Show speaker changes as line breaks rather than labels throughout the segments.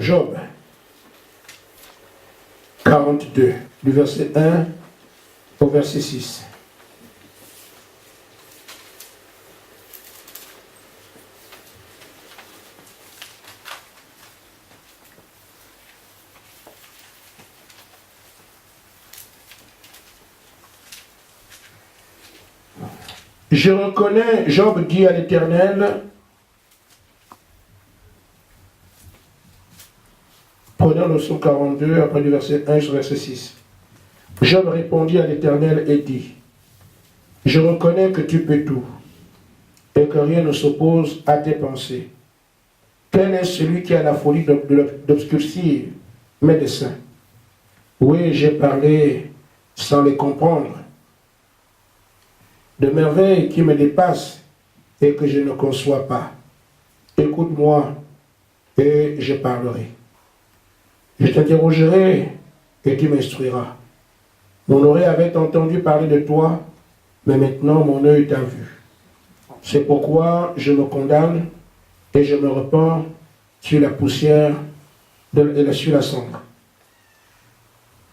Job 42, du verset 1 au verset 6. Je reconnais, Job dit à l'Éternel, prenons le psaume 42, après le verset 1 jusqu'au verset 6. Job répondit à l'Éternel et dit, je reconnais que tu peux tout, et que rien ne s'oppose à tes pensées. Quel est celui qui a la folie d'obscurcir mes desseins? Oui, j'ai parlé sans les comprendre, de merveilles qui me dépassent et que je ne conçois pas. Écoute-moi et je parlerai. Je t'interrogerai et tu m'instruiras. Mon oreille avait entendu parler de toi, mais maintenant mon œil t'a vu. C'est pourquoi je me condamne et je me repens sur la poussière et sur la cendre.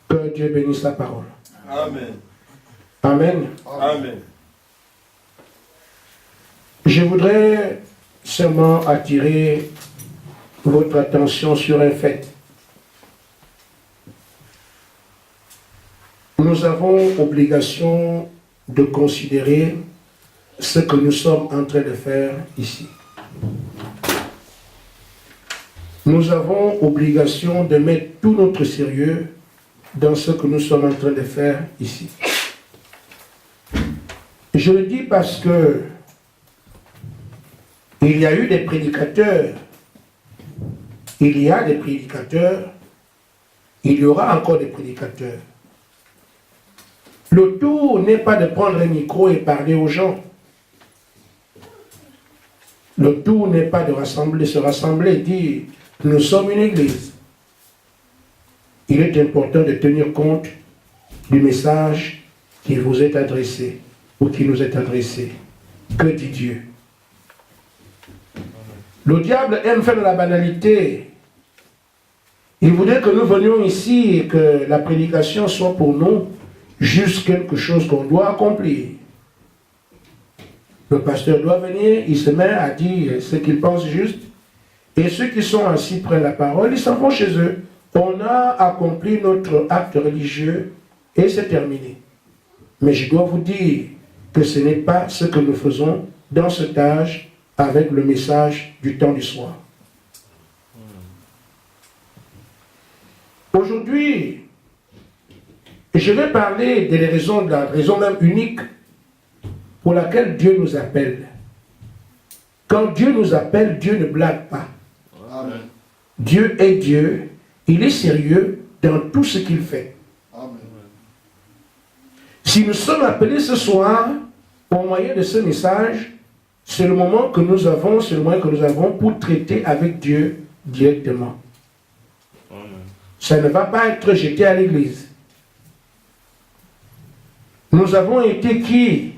Que Dieu bénisse la parole.
Amen.
Amen.
Amen.
Je voudrais seulement attirer votre attention sur un fait. Nous avons obligation de considérer ce que nous sommes en train de faire ici. Nous avons obligation de mettre tout notre sérieux dans ce que nous sommes en train de faire ici. Je le dis parce que il y a eu des prédicateurs, il y a des prédicateurs, il y aura encore des prédicateurs. Le tout n'est pas de prendre un micro et parler aux gens. Le tout n'est pas de se rassembler et dire « nous sommes une église ». Il est important de tenir compte du message qui vous est adressé ou qui nous est adressé. Que dit Dieu? Le diable aime faire de la banalité. Il voudrait que nous venions ici et que la prédication soit pour nous juste quelque chose qu'on doit accomplir. Le pasteur doit venir, il se met à dire ce qu'il pense juste, et ceux qui sont assis prennent la parole, ils s'en vont chez eux. On a accompli notre acte religieux et c'est terminé. Mais je dois vous dire que ce n'est pas ce que nous faisons dans cet âge avec le message du temps du soir. Aujourd'hui, je vais parler de la raison même unique pour laquelle Dieu nous appelle. Quand Dieu nous appelle, Dieu ne blague pas.
Amen.
Dieu est Dieu, il est sérieux dans tout ce qu'il fait.
Amen.
Si nous sommes appelés ce soir, au moyen de ce message, c'est le moment que nous avons, c'est le moyen que nous avons pour traiter avec Dieu directement.
Amen.
Ça ne va pas être jeté à l'église. Nous avons été qui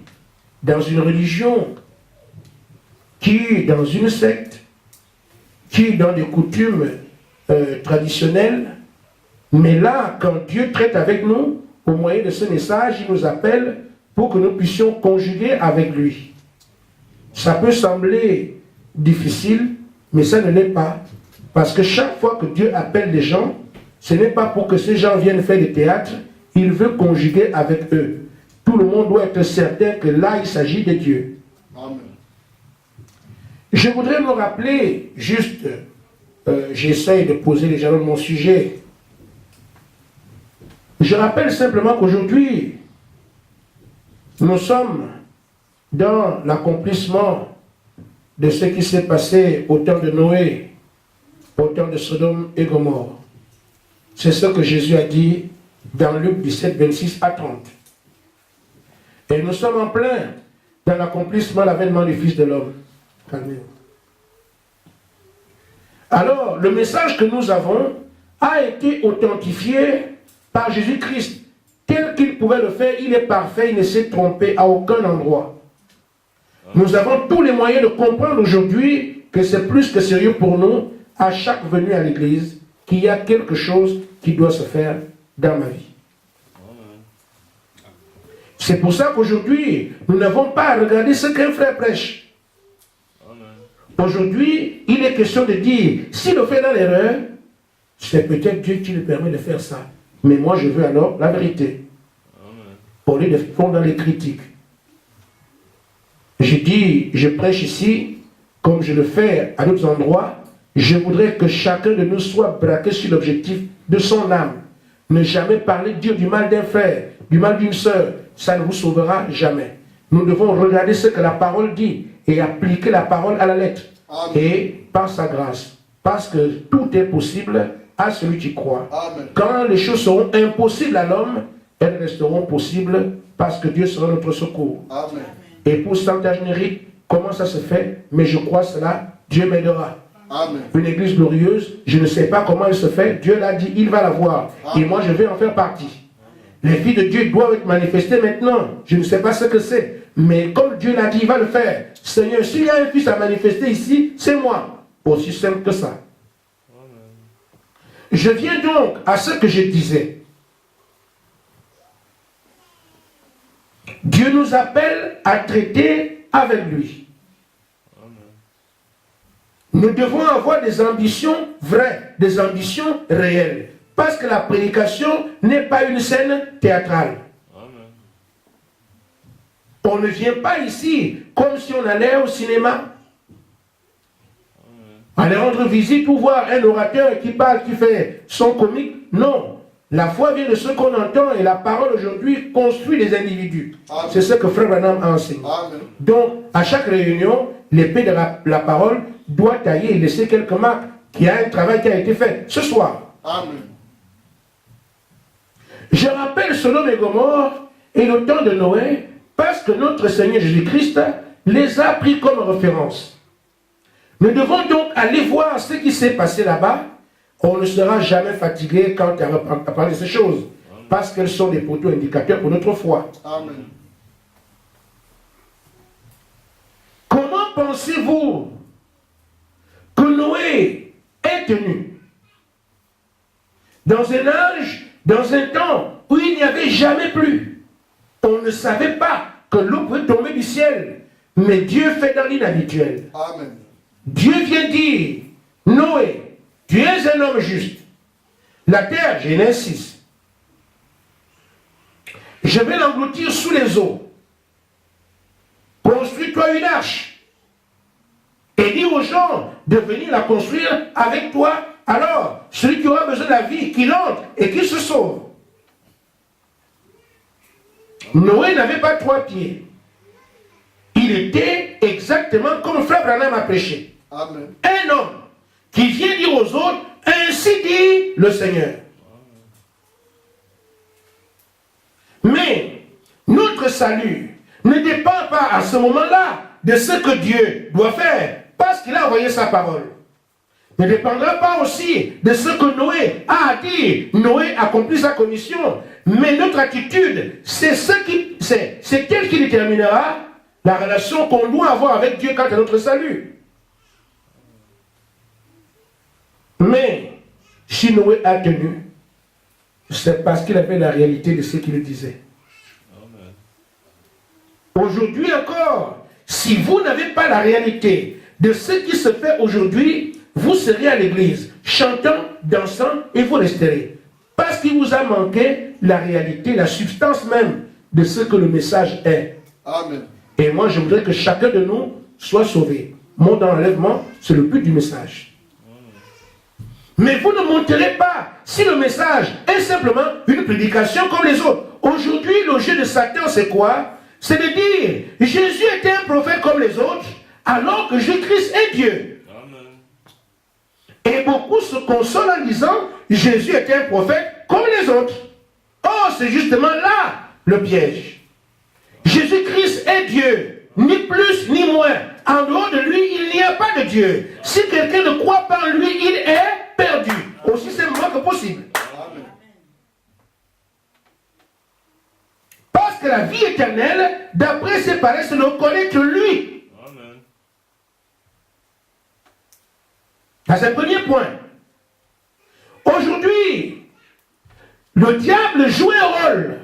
dans une religion, qui dans une secte, qui dans des coutumes traditionnelles. Mais là, quand Dieu traite avec nous, au moyen de ce message, il nous appelle pour que nous puissions conjuguer avec lui. Ça peut sembler difficile, mais ça ne l'est pas. Parce que chaque fois que Dieu appelle les gens, ce n'est pas pour que ces gens viennent faire du théâtre, il veut conjuguer avec eux. Tout le monde doit être certain que là, il s'agit de Dieu.
Amen.
Je voudrais me rappeler, juste, j'essaye de poser les jalons de mon sujet. Je rappelle simplement qu'aujourd'hui, nous sommes dans l'accomplissement de ce qui s'est passé au temps de Noé, au temps de Sodome et Gomorrhe. C'est ce que Jésus a dit dans Luc 17, 26 à 30. Et nous sommes en plein dans l'accomplissement, l'avènement du Fils de l'homme. Calmez-vous. Alors, le message que nous avons a été authentifié par Jésus-Christ. Tel qu'il pouvait le faire, il est parfait, il ne s'est trompé à aucun endroit. Nous avons tous les moyens de comprendre aujourd'hui que c'est plus que sérieux pour nous à chaque venue à l'église qu'il y a quelque chose qui doit se faire dans ma vie. C'est pour ça qu'aujourd'hui, nous n'avons pas à regarder ce qu'un frère prêche. Aujourd'hui, il est question de dire, s'il le fait dans l'erreur, c'est peut-être Dieu qui lui permet de faire ça. Mais moi, je veux alors la vérité. Au lieu de fondre dans les critiques. Je dis, je prêche ici, comme je le fais à d'autres endroits, je voudrais que chacun de nous soit braqué sur l'objectif de son âme. Ne jamais parler, dire du mal d'un frère, du mal d'une sœur, ça ne vous sauvera jamais. Nous devons regarder ce que la parole dit et appliquer la parole à la lettre. Amen. Et par sa grâce, parce que tout est possible à celui qui croit. Amen. Quand les choses seront impossibles à l'homme, elles resteront possibles parce que Dieu sera notre secours. Amen. Et pour Santa Générique, comment ça se fait? Mais je crois cela, Dieu m'aidera. Amen. Une église glorieuse, je ne sais pas comment elle se fait, Dieu l'a dit, il va la voir. Amen. Et moi je vais en faire partie. Les filles de Dieu doivent être manifestées maintenant. Je ne sais pas ce que c'est. Mais comme Dieu l'a dit, il va le faire. Seigneur, s'il y a un fils à manifester ici, c'est moi. Aussi simple que ça. Je viens donc à ce que je disais. Dieu nous appelle à traiter avec lui. Nous devons avoir des ambitions vraies, des ambitions réelles. Parce que la prédication n'est pas une scène théâtrale. Amen. On ne vient pas ici comme si on allait au cinéma. Aller rendre visite ou voir un orateur qui parle, qui fait son comique. Non. La foi vient de ce qu'on entend et la parole aujourd'hui construit les individus. Amen. C'est ce que Frère Branham a enseigné. Amen. Donc, à chaque réunion, l'épée de la parole doit tailler et laisser quelques marques qu'il y a un travail qui a été fait. Ce soir. Amen. Je rappelle Sodome et Gomorrhe et le temps de Noé parce que notre Seigneur Jésus-Christ les a pris comme référence. Nous devons donc aller voir ce qui s'est passé là-bas. On ne sera jamais fatigué quand on va parler de ces choses parce qu'elles sont des poteaux indicateurs pour notre foi. Amen. Comment pensez-vous que Noé est tenu dans un âge, dans un temps où il n'y avait jamais plu? On ne savait pas que l'eau pouvait tomber du ciel. Mais Dieu fait dans l'inhabituel. Amen. Dieu vient dire, Noé, tu es un homme juste. La terre, Genèse 6. Je vais l'engloutir sous les eaux. Construis-toi une arche. Et dis aux gens de venir la construire avec toi. Alors, celui qui aura besoin de la vie, qu'il entre et qu'il se sauve. Noé n'avait pas 3 pieds. Il était exactement comme Frère Branham a prêché. Amen. Un homme qui vient dire aux autres, ainsi dit le Seigneur. Mais notre salut ne dépend pas à ce moment-là de ce que Dieu doit faire, parce qu'il a envoyé sa parole. Ne dépendra pas aussi de ce que Noé a dit. Noé accomplit sa commission. Mais notre attitude, c'est elle qui déterminera la relation qu'on doit avoir avec Dieu quant à notre salut. Mais si Noé a tenu, c'est parce qu'il avait la réalité de ce qu'il disait. Amen. Aujourd'hui encore, si vous n'avez pas la réalité de ce qui se fait aujourd'hui, vous serez à l'église, chantant, dansant, et vous resterez. Parce qu'il vous a manqué la réalité, la substance même de ce que le message est. Amen. Et moi, je voudrais que chacun de nous soit sauvé. Mon enlèvement, c'est le but du message. Amen. Mais vous ne monterez pas si le message est simplement une prédication comme les autres. Aujourd'hui, le jeu de Satan, c'est quoi? C'est de dire, Jésus était un prophète comme les autres, alors que Jésus-Christ est Dieu. Et beaucoup se consolent en disant, Jésus était un prophète comme les autres. Oh, c'est justement là le piège. Jésus-Christ est Dieu, ni plus ni moins. En dehors de lui, il n'y a pas de Dieu. Si quelqu'un ne croit pas en lui, il est perdu. Aussi simplement que possible. Amen. Parce que la vie éternelle, d'après ses paroles, ne connaît que lui. Amen. Ça, c'est le premier point. Aujourd'hui, le diable joue un rôle.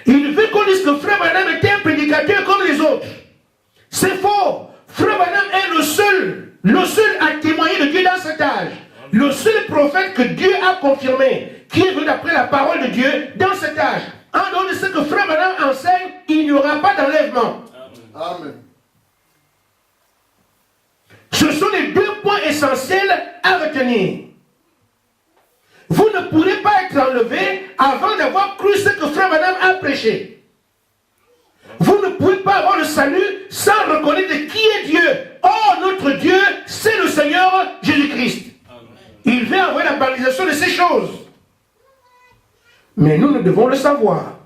Il veut qu'on dise que Frère Branham était un prédicateur comme les autres. C'est faux. Frère Branham est le seul à témoigner de Dieu dans cet âge. Le seul prophète que Dieu a confirmé, qui est venu d'après la parole de Dieu dans cet âge. En dehors de ce que Frère Branham enseigne, il n'y aura pas d'enlèvement.
Amen.
Ce sont les deux points essentiels à retenir. Vous ne pourrez pas être enlevé avant d'avoir cru ce que Frère Branham a prêché. Vous ne pouvez pas avoir le salut sans reconnaître qui est Dieu. Oh, notre Dieu, c'est le Seigneur Jésus-Christ. Il veut avoir la banalisation de ces choses. Mais nous devons le savoir.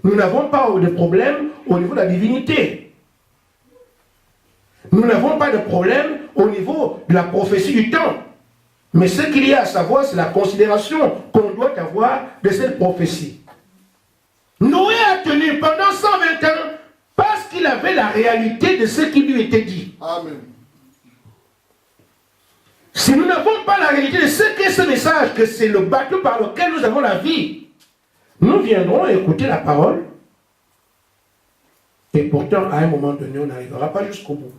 Nous n'avons pas de problème au niveau de la divinité. Nous n'avons pas de problème au niveau de la prophétie du temps. Mais ce qu'il y a à savoir, c'est la considération qu'on doit avoir de cette prophétie. Noé a tenu pendant 120 ans parce qu'il avait la réalité de ce qui lui était dit.
Amen.
Si nous n'avons pas la réalité de ce qu'est ce message, que c'est le bateau par lequel nous avons la vie, nous viendrons écouter la parole. Et pourtant, à un moment donné, on n'arrivera pas jusqu'au bout.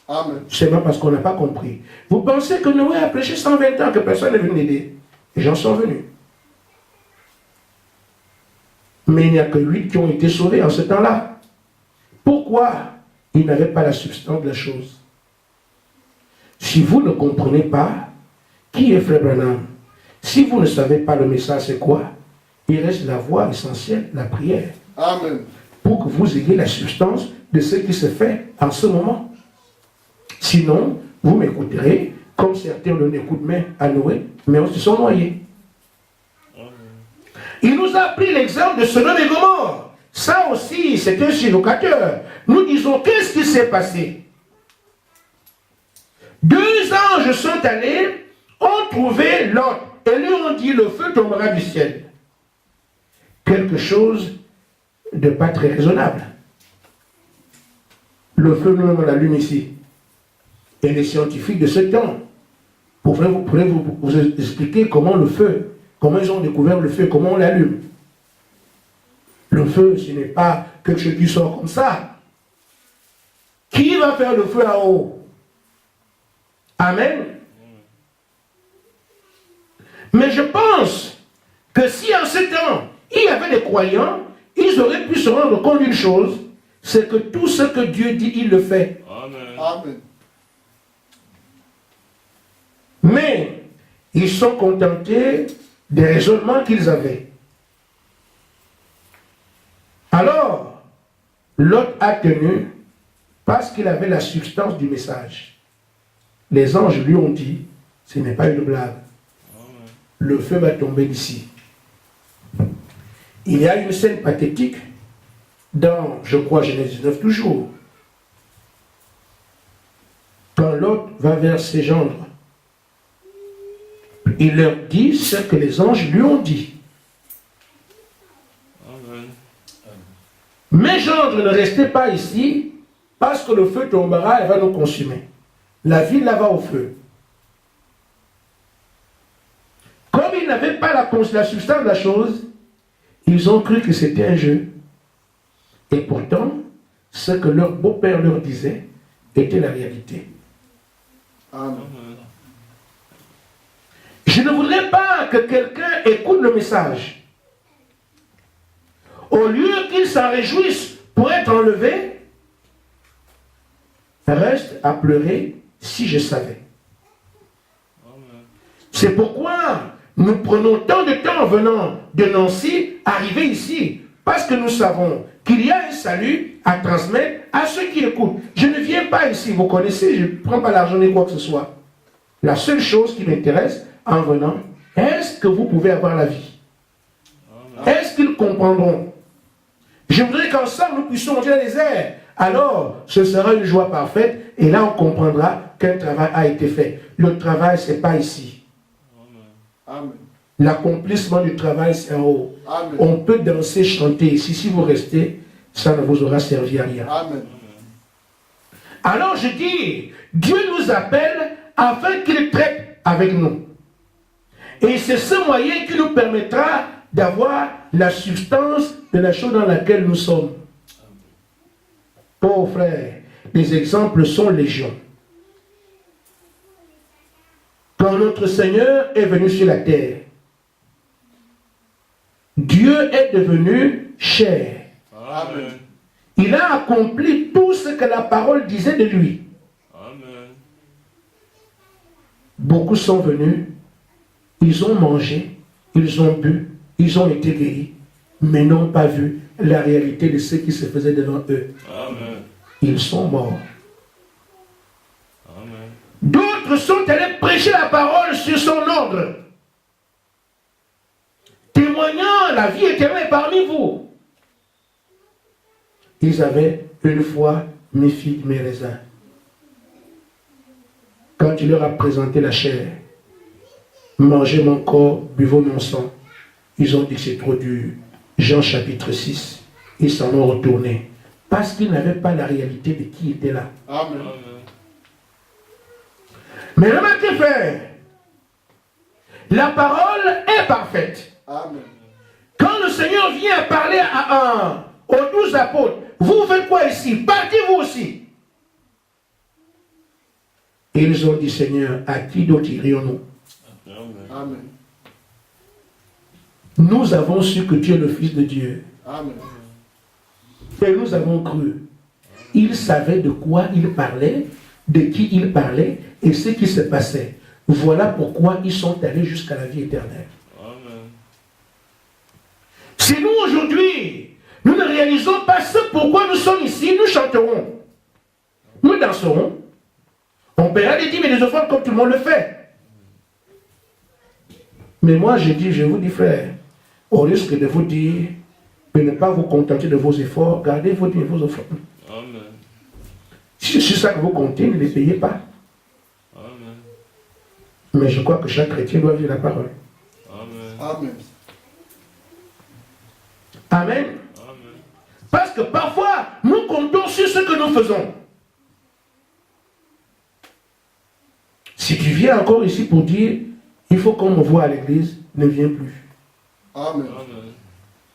Amen.
C'est pas parce qu'on n'a pas compris. Vous pensez que Noé a prêché 120 ans, que personne n'est venu l'aider. Les gens sont venus. Mais il n'y a que 8 qui ont été sauvés en ce temps-là. Pourquoi? Ils n'avaient pas la substance de la chose. Si vous ne comprenez pas qui est Frère Branham, si vous ne savez pas le message c'est quoi, il reste la voie essentielle, la prière.
Amen.
Pour que vous ayez la substance de ce qui se fait en ce moment. Sinon, vous m'écouterez, comme certains donnaient coup de main à Noé, mais on se sont noyés. Il nous a pris l'exemple de Sodome et Gomorrhe. Ça aussi, c'est un significateur. Nous disons, qu'est-ce qui s'est passé? 2 anges sont allés, ont trouvé Lot, et lui ont dit, le feu tombera du ciel. Quelque chose de pas très raisonnable. Le feu, nous-mêmes, on l'allume ici. Et les scientifiques de ce temps pourraient vous expliquer comment le feu, comment ils ont découvert le feu, comment on l'allume. Le feu, ce n'est pas quelque chose qui sort comme ça. Qui va faire le feu à eau? Amen. Mais je pense que si en ce temps, il y avait des croyants, ils auraient pu se rendre compte d'une chose, c'est que tout ce que Dieu dit, il le fait.
Amen. Amen.
Mais ils sont contentés des raisonnements qu'ils avaient. Alors, Lot a tenu parce qu'il avait la substance du message. Les anges lui ont dit, ce n'est pas une blague. Le feu va tomber d'ici. Il y a une scène pathétique dans, je crois, Genèse 19 toujours. Quand Lot va vers ses gendres, il leur dit ce que les anges lui ont dit.
Amen.
Mes gendres, ne restez pas ici, parce que le feu tombera et va nous consumer. La ville là va au feu. Comme ils n'avaient pas la substance de la chose, ils ont cru que c'était un jeu. Et pourtant, ce que leur beau-père leur disait était la réalité.
Amen.
Je ne voudrais pas que quelqu'un écoute le message. Au lieu qu'il s'en réjouisse pour être enlevé, reste à pleurer si je savais. C'est pourquoi nous prenons tant de temps en venant de Nancy, arriver ici, parce que nous savons qu'il y a un salut à transmettre à ceux qui écoutent. Je ne viens pas ici, vous connaissez, je ne prends pas l'argent ni quoi que ce soit. La seule chose qui m'intéresse en venant, est-ce que vous pouvez avoir la vie? Est-ce qu'ils comprendront? Je voudrais qu'ensemble nous puissions monter dans les airs. Alors, ce sera une joie parfaite et là on comprendra qu'un travail a été fait. Le travail, ce n'est pas ici.
Amen.
L'accomplissement du travail, c'est en haut.
Amen.
On peut danser, chanter ici. Si vous restez, ça ne vous aura servi à rien.
Amen.
Alors je dis, Dieu nous appelle afin qu'il traite avec nous. Et c'est ce moyen qui nous permettra d'avoir la substance de la chose dans laquelle nous sommes. Oh frère, les exemples sont légion. Quand notre Seigneur est venu sur la terre, Dieu est devenu chair.
Amen.
Il a accompli tout ce que la parole disait de lui.
Amen.
Beaucoup sont venus, ils ont mangé, ils ont bu, ils ont été guéris, mais n'ont pas vu la réalité de ce qui se faisait devant eux.
Amen.
Ils sont morts.
Amen.
D'autres sont allés prêcher la parole sur son ordre, témoignant la vie éternelle parmi vous. Ils avaient une foi, mes filles, mes raisins. Quand il leur a présenté la chair, mangez mon corps, buvez mon sang, ils ont dit que c'est trop dur. Jean chapitre 6, ils s'en ont retourné. Parce qu'ils n'avaient pas la réalité de qui était là.
Amen.
Amen.
Mais remarquez, frère, la parole est parfaite.
Amen.
Quand le Seigneur vient parler aux 12 apôtres, vous faites quoi ici? Partez vous aussi. Et ils ont dit, Seigneur, à qui d'autre irions-nous?
Amen.
Amen.
Nous avons su que tu es le Fils de Dieu.
Amen.
Et nous avons cru. Ils savaient de quoi il parlait, de qui il parlait et ce qui se passait. Voilà pourquoi ils sont allés jusqu'à la vie éternelle.
Amen.
Si nous aujourd'hui, nous ne réalisons pas ce pourquoi nous sommes ici, nous chanterons, nous danserons, on paiera des dîmes et des offrandes comme tout le monde le fait. Mais moi je vous dis frère, au risque de vous dire de ne pas vous contenter de vos efforts, gardez vos dîmes et vos offrandes.
Amen.
Si c'est ça que vous comptez, ne les payez pas.
Amen.
Mais je crois que chaque chrétien doit vivre la parole.
Amen.
Amen.
Amen.
Amen.
Parce que parfois, nous comptons sur ce que nous faisons. Si tu viens encore ici pour dire, il faut qu'on me voie à l'église, ne viens plus.
Amen.
Amen.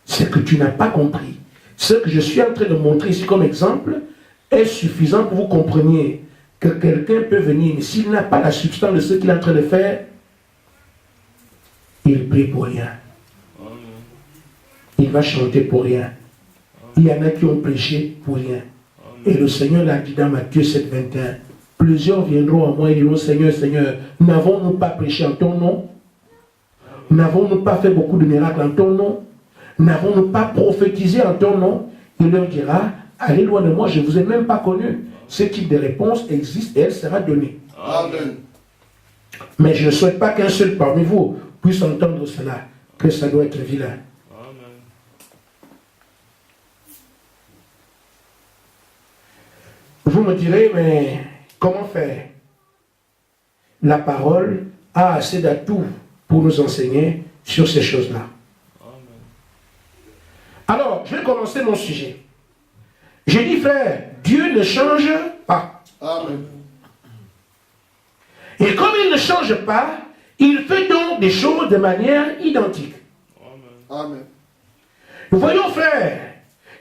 C'est que tu n'as pas compris. Ce que je suis en train de montrer ici comme exemple est suffisant pour que vous compreniez que quelqu'un peut venir, mais s'il n'a pas la substance de ce qu'il est en train de faire, il prie pour rien.
Amen.
Il va chanter pour rien. Il y en a qui ont prêché pour rien. Et le Seigneur l'a dit dans Matthieu 7,21. Plusieurs viendront à moi et diront, Seigneur, Seigneur, n'avons-nous pas prêché en ton nom? N'avons-nous pas fait beaucoup de miracles en ton nom? N'avons-nous pas prophétisé en ton nom? Il leur dira, allez loin de moi, je ne vous ai même pas connu. Ce type de réponse existe et elle sera donnée.
Amen.
Mais je ne souhaite pas qu'un seul parmi vous puisse entendre cela, que ça doit être vilain.
Amen.
Vous me direz, mais comment faire? La parole a assez d'atouts pour nous enseigner sur ces choses-là.
Amen.
Alors, je vais commencer mon sujet. J'ai dit, frère, Dieu ne change pas.
Amen.
Et comme il ne change pas, il fait donc des choses de manière identique.
Amen.
Amen.
Voyons, frère,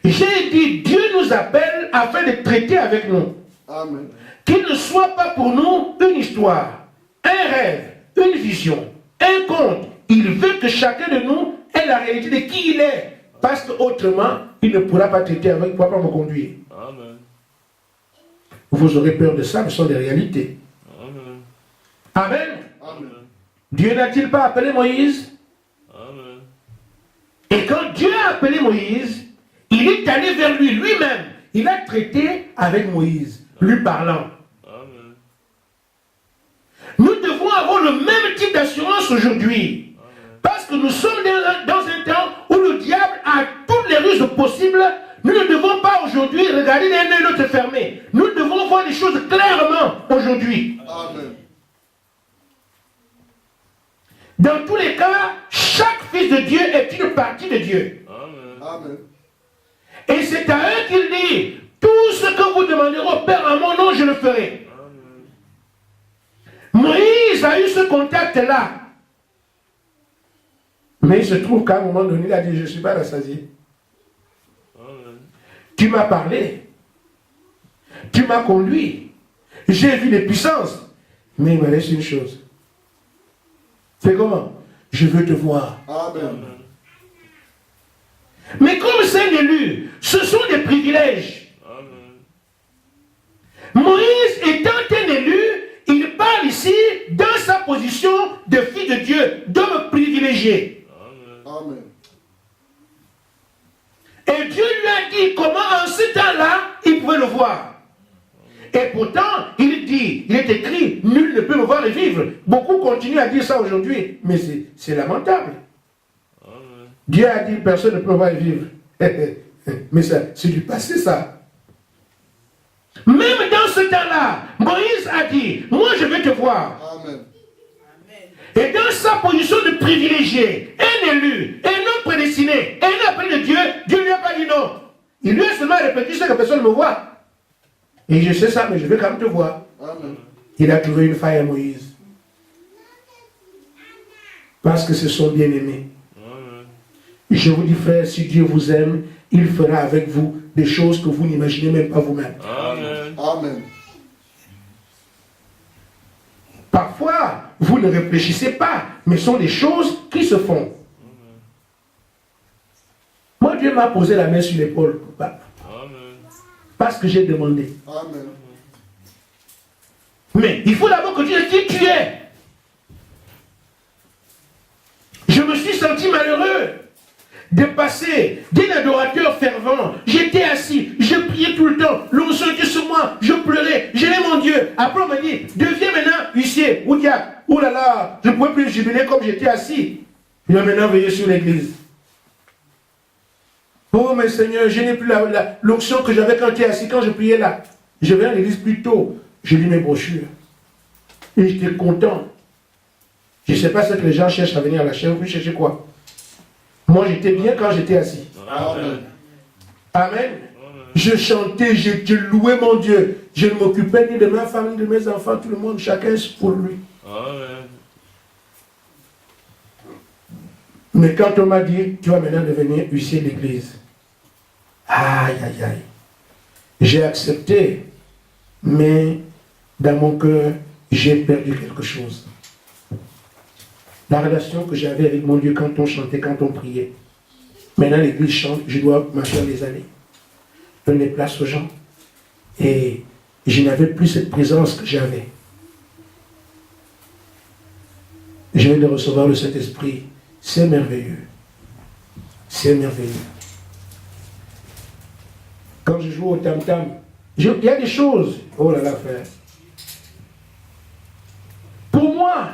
j'ai dit, Dieu nous appelle afin de traiter avec nous.
Amen.
Qu'il ne soit pas pour nous une histoire, un rêve, une vision, un conte. Il veut que chacun de nous ait la réalité de qui il est. Parce qu'autrement, il ne pourra pas traiter avec, il ne pourra pas me conduire.
Amen.
Vous aurez peur de ça, mais ce sont des réalités.
Amen.
Amen.
Amen.
Dieu n'a-t-il pas appelé Moïse?
Amen.
Et quand Dieu a appelé Moïse, il est allé vers lui, lui-même. Il a traité avec Moïse, lui parlant.
Amen.
Nous devons avoir le même type d'assurance aujourd'hui. Parce que nous sommes dans un temps où le diable a toutes les ruses possibles. Nous ne devons pas aujourd'hui regarder d'un œil l'autre fermé. Nous devons voir les choses clairement aujourd'hui.
Amen.
Dans tous les cas, chaque fils de Dieu est une partie de Dieu.
Amen.
Amen.
Et c'est à eux qu'il dit, tous tout ce que vous demanderez au Père en mon nom, je le ferai.
Amen.
Moïse a eu ce contact-là. Mais il se trouve qu'à un moment donné, il a dit, je ne suis pas rassasié.
Amen.
Tu m'as parlé. Tu m'as conduit. J'ai vu les puissances. Mais il me reste une chose. C'est comment? Je veux te voir.
Amen.
Amen.
Mais comme c'est un élu, ce sont des privilèges.
Amen.
Moïse étant un élu, il parle ici dans sa position de fils de Dieu, d'homme privilégié.
Amen.
Amen.
Et Dieu lui a dit comment en ce temps-là, il pouvait le voir. Et pourtant, il dit, il est écrit, nul ne peut me voir et vivre. Beaucoup continuent à dire ça aujourd'hui, mais c'est lamentable.
Amen.
Dieu a dit, personne ne peut me voir et vivre. Mais ça, c'est du passé, ça. Même dans ce temps-là, Moïse a dit, moi je vais te voir.
Amen.
Et dans sa position de privilégié, un élu, un homme prédestiné, un homme appelé de Dieu, Dieu ne lui a pas dit non. Il lui a seulement répété ce que personne ne me voit. Et je sais ça, mais je vais quand même te voir.
Amen.
Il a trouvé une faille à Moïse. Parce que c'est son bien-aimé.
Amen.
Je vous dis, frère, si Dieu vous aime, il fera avec vous des choses que vous n'imaginez même pas vous-même.
Amen.
Amen.
Parfois, vous ne réfléchissez pas, mais ce sont des choses qui se font. Moi, Dieu m'a posé la main sur l'épaule, papa,
Amen.
parce que j'ai demandé.
Amen.
Mais il faut d'abord que tu dises qui tu es. Je me suis senti malheureux de passer d'un adorateur fervent. J'étais assis, je priais tout le temps. L'onction était sur moi, je pleurais, j'aimais mon Dieu. Après on m'a dit, deviens maintenant huissier ou diacre. Ouh là là, je ne pouvais plus jubiler comme j'étais assis. Je vais maintenant veiller sur l'église. Oh mais Seigneur, je n'ai plus l'onction que j'avais quand j'étais assis, quand je priais là. Je vais à l'église plus tôt. Je lis mes brochures. Et j'étais content. Je ne sais pas ce que les gens cherchent à venir à la chaîne. Vous cherchez quoi? Moi, j'étais bien quand j'étais assis.
Amen.
Amen. Je chantais, je louais mon Dieu. Je ne m'occupais ni de ma famille, ni de mes enfants, tout le monde, chacun pour lui.
Amen.
Mais quand on m'a dit, tu vas maintenant devenir huissier d'église. Aïe, aïe, aïe. J'ai accepté, mais dans mon cœur, j'ai perdu quelque chose. La relation que j'avais avec mon Dieu quand on chantait, quand on priait. Maintenant, l'église chante, je dois marcher les années. Donner place aux gens. Et je n'avais plus cette présence que j'avais. Je viens de recevoir le Saint-Esprit. C'est merveilleux. C'est merveilleux. Quand je joue au tam-tam, il y a des choses. Oh là là, frère. Pour moi,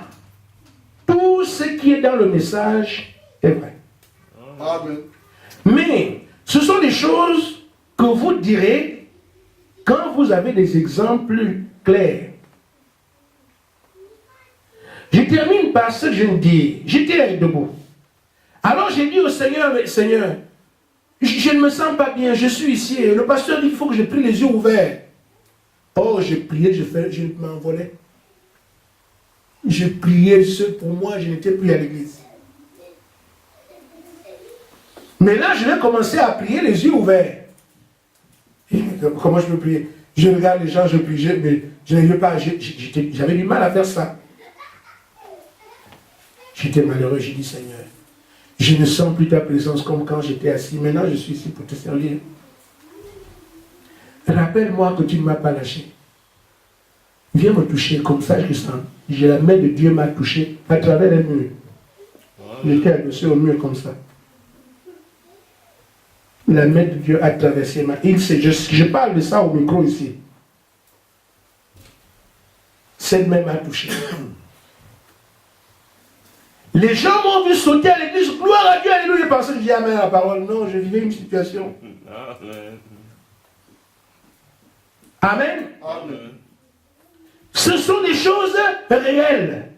tout ce qui est dans le message est vrai.
Amen.
Mais ce sont des choses que vous direz quand vous avez des exemples clairs. Je termine par ce que je me dis. J'étais debout. Alors j'ai dit au Seigneur, Seigneur, je ne me sens pas bien, je suis ici. Le pasteur dit qu'il faut que je prie les yeux ouverts. Oh, j'ai prié, je m'envolais. Je priais pour moi, je n'étais plus à l'église. Mais là, je vais commencer à prier les yeux ouverts. Et comment je peux prier? Je regarde les gens, je prie, mais je n'arrivais pas, j'avais du mal à faire ça. J'étais malheureux, j'ai dit Seigneur, je ne sens plus ta présence comme quand j'étais assis. Maintenant, je suis ici pour te servir. Rappelle-moi que tu ne m'as pas lâché. Viens me toucher, comme ça je sens. La main de Dieu m'a touché à travers les murs. J'étais adossé au mur comme ça. La main de Dieu a traversé ma... Je parle de ça au micro ici. Cette main m'a touché. Les gens m'ont vu sauter à l'église, gloire à Dieu, alléluia. Je pensais que je dis amen à la parole. Non, je vivais une situation.
Amen.
Amen.
Amen.
Ce sont des choses réelles.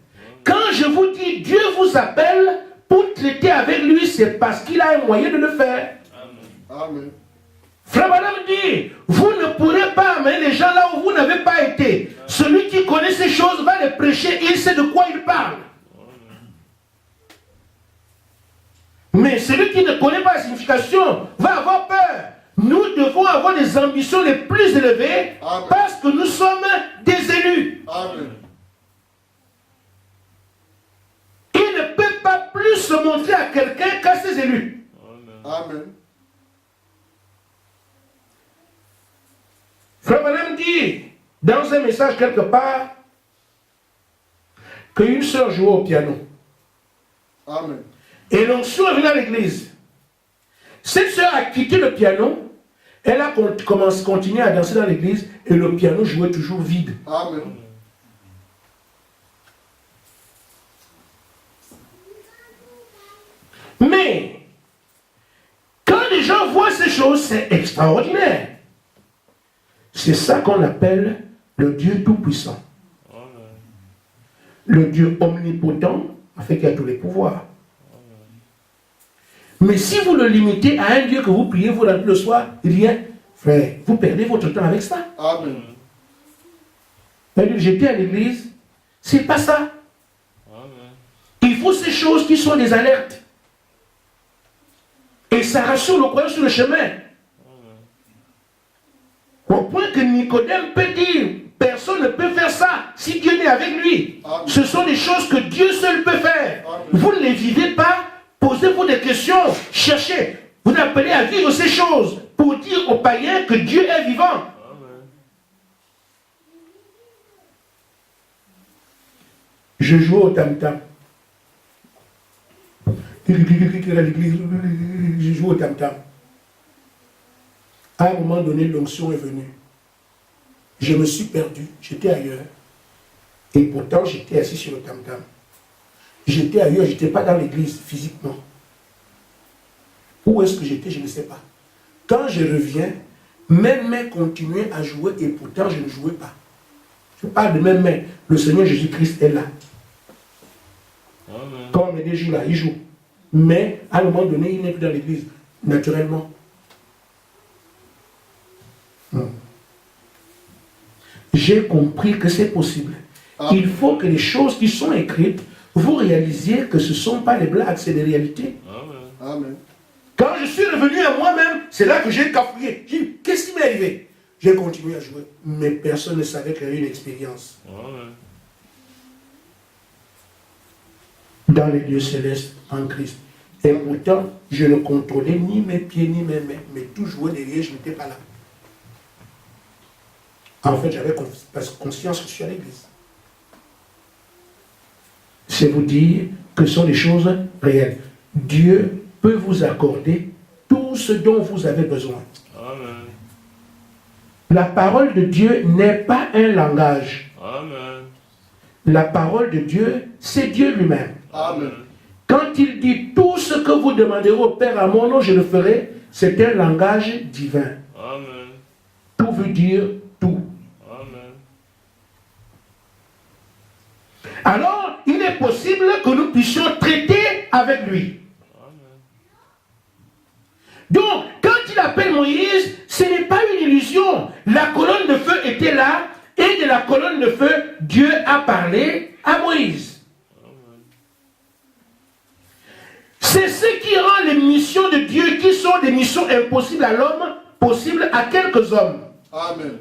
Quand je vous dis Dieu vous appelle pour traiter avec lui, c'est parce qu'il a un moyen de le faire.
Amen.
Amen.
Frère Madame dit, vous ne pourrez pas amener les gens là où vous n'avez pas été. Celui qui connaît ces choses va les prêcher, il sait de quoi il parle. Mais celui qui ne connaît pas la signification va avoir peur. Nous devons avoir des ambitions les plus élevées. Amen. Parce que nous sommes des élus.
Amen.
Il ne peut pas plus se montrer à quelqu'un qu'à ses élus.
Amen.
Frère Madame dit, dans un message quelque part, qu'une sœur jouait au piano.
Amen.
Et l'onction est venue à l'église. Cette sœur a quitté le piano, elle a continué à danser dans l'église et le piano jouait toujours vide.
Amen.
Mais, quand les gens voient ces choses, c'est extraordinaire. C'est ça qu'on appelle le Dieu Tout-Puissant. Le Dieu omnipotent, en fait, qui a tous les pouvoirs. Mais si vous le limitez à un Dieu que vous priez, vous l'appelez le soir, il dit, frère, vous perdez votre temps avec ça.
Amen.
J'étais à l'église, c'est pas ça.
Amen.
Il faut ces choses qui sont des alertes. Et ça rassure le croyant sur le chemin. Au point que Nicodème peut dire, personne ne peut faire ça si Dieu n'est avec lui.
Amen.
Ce sont des choses que Dieu seul peut faire.
Amen.
Vous ne les vivez pas, posez-vous des questions, cherchez. Vous appelez à vivre ces choses pour dire aux païens que Dieu est vivant.
Amen.
Je joue au tam-tam. Je joue au tam-tam. À un moment donné, l'onction est venue. Je me suis perdu, j'étais ailleurs. Et pourtant, j'étais assis sur le tam-tam. J'étais ailleurs, je n'étais pas dans l'église physiquement. Où est-ce que j'étais, je ne sais pas. Quand je reviens, mes mains continuaient à jouer et pourtant je ne jouais pas. Je parle de mes mains. Le Seigneur Jésus-Christ est là.
Amen.
Quand on me dit joue là, il joue. Mais à un moment donné, il n'est plus dans l'église, naturellement. J'ai compris que c'est possible. Il faut que les choses qui sont écrites, vous réalisiez que ce ne sont pas des blagues, c'est des réalités.
Amen.
Amen.
Quand je suis revenu à moi-même, c'est là que j'ai cafouillé. J'ai dit, qu'est-ce qui m'est arrivé? J'ai continué à jouer, mais personne ne savait qu'il y avait une expérience.
Amen.
Dans les lieux célestes, en Christ. Et pourtant, je ne contrôlais ni mes pieds ni mes mains, mais tout jouait derrière, je n'étais pas là. En fait, j'avais conscience que je suis à l'église. C'est vous dire que ce sont des choses réelles. Dieu peut vous accorder tout ce dont vous avez besoin.
Amen.
La parole de Dieu n'est pas un langage.
Amen.
La parole de Dieu, c'est Dieu lui-même.
Amen.
Quand il dit tout ce que vous demanderez au Père à mon nom, je le ferai, c'est un langage divin.
Amen.
Tout veut dire tout.
Amen.
Alors, il est possible que nous puissions traiter avec lui.
Amen.
Donc, quand il appelle Moïse, ce n'est pas une illusion. La colonne de feu était là, et de la colonne de feu, Dieu a parlé à Moïse. C'est ce qui rend les missions de Dieu, qui sont des missions impossibles à l'homme, possibles à quelques hommes.
Amen.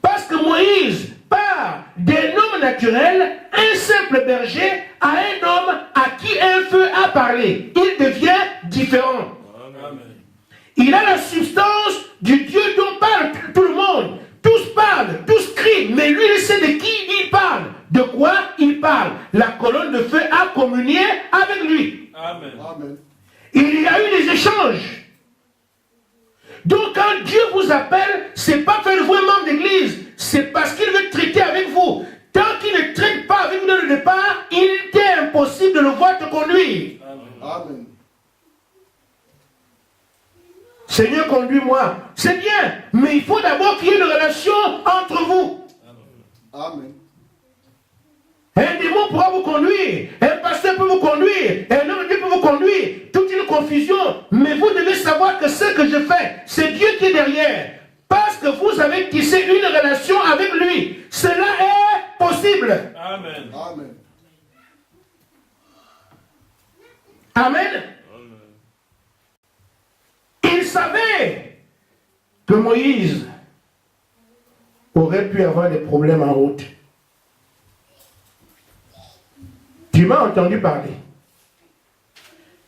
Parce que Moïse part d'un homme naturel, un simple berger, à un homme à qui un feu a parlé. Il devient différent.
Amen.
Il a la substance du Dieu dont parle tout le monde. Tous parlent, tous crient, mais lui, il sait de qui il parle. De quoi il parle. La colonne de feu a communié avec lui.
Amen.
Amen.
Il y a eu des échanges. Donc quand Dieu vous appelle, ce n'est pas faire vous un membre d'église, c'est parce qu'il veut traiter avec vous. Tant qu'il ne traite pas avec vous dès le départ, il est impossible de le voir te conduire.
Amen.
Seigneur, conduis-moi. C'est bien, mais il faut d'abord qu'il y ait une relation entre vous.
Amen.
Un démon pourra vous conduire, un pasteur peut vous conduire, un homme de Dieu peut vous conduire. Toute une confusion. Mais vous devez savoir que ce que je fais, c'est Dieu qui est derrière. Parce que vous avez tissé une relation avec lui. Cela est possible.
Amen.
Amen.
Amen. Il savait que Moïse aurait pu avoir des problèmes en route. Tu m'as entendu parler.